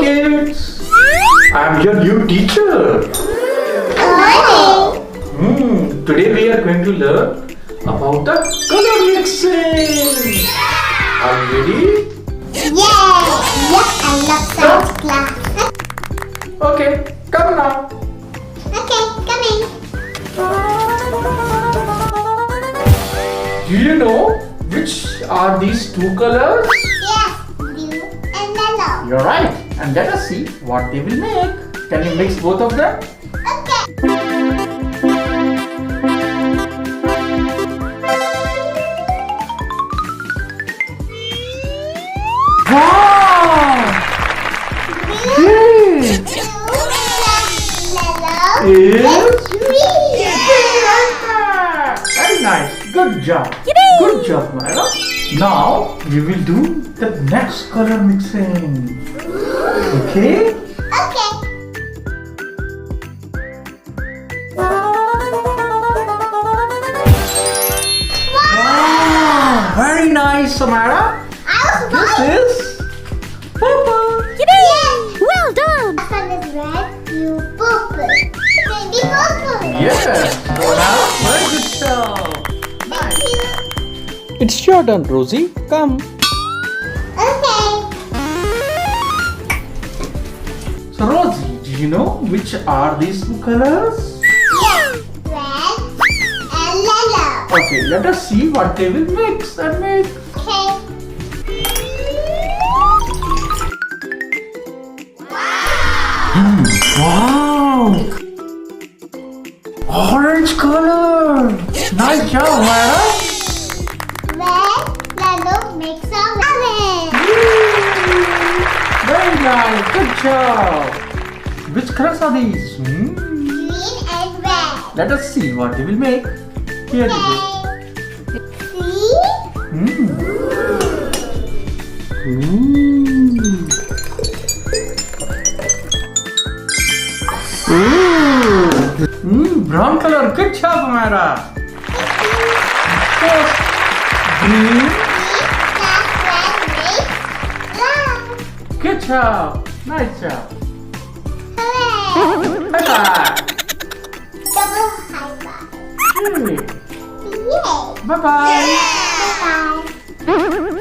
kids! I'm your new teacher. Today we are going to learn about the color mixing. Are you ready? Yes, I love science class. Okay, come now. Okay, coming. Do you know which are these two colors? Yes, blue and yellow. You're right. And let us see what they will make. Can you mix both of them? Okay. Wow! Great! Yellow. Very nice. Good job. Good job, Myra. Now we will do the next color mixing. Okay? Okay. Wow! Very nice, Samara. I was This right. is purple. Yes. Well done! This one is red, blue, purple. Baby purple. Yes. Samara, very good job. Thank you. It's your turn, Rosie. Come. Okay. So, Rosie, do you know which are these two colors? Yes, red and yellow. Okay, let us see what they will mix and make. Okay. Wow! Orange color! Nice job, Myra! Red, yellow makes a orange. Very nice, good job! Which colors are these? Green and red. Let us see what they will make. Here it is. Okay. See? Brown color, good job, Myra! Green, good job! Nice job! Hooray! Bye bye! Double high five. Hey, Yay! bye bye! Bye bye.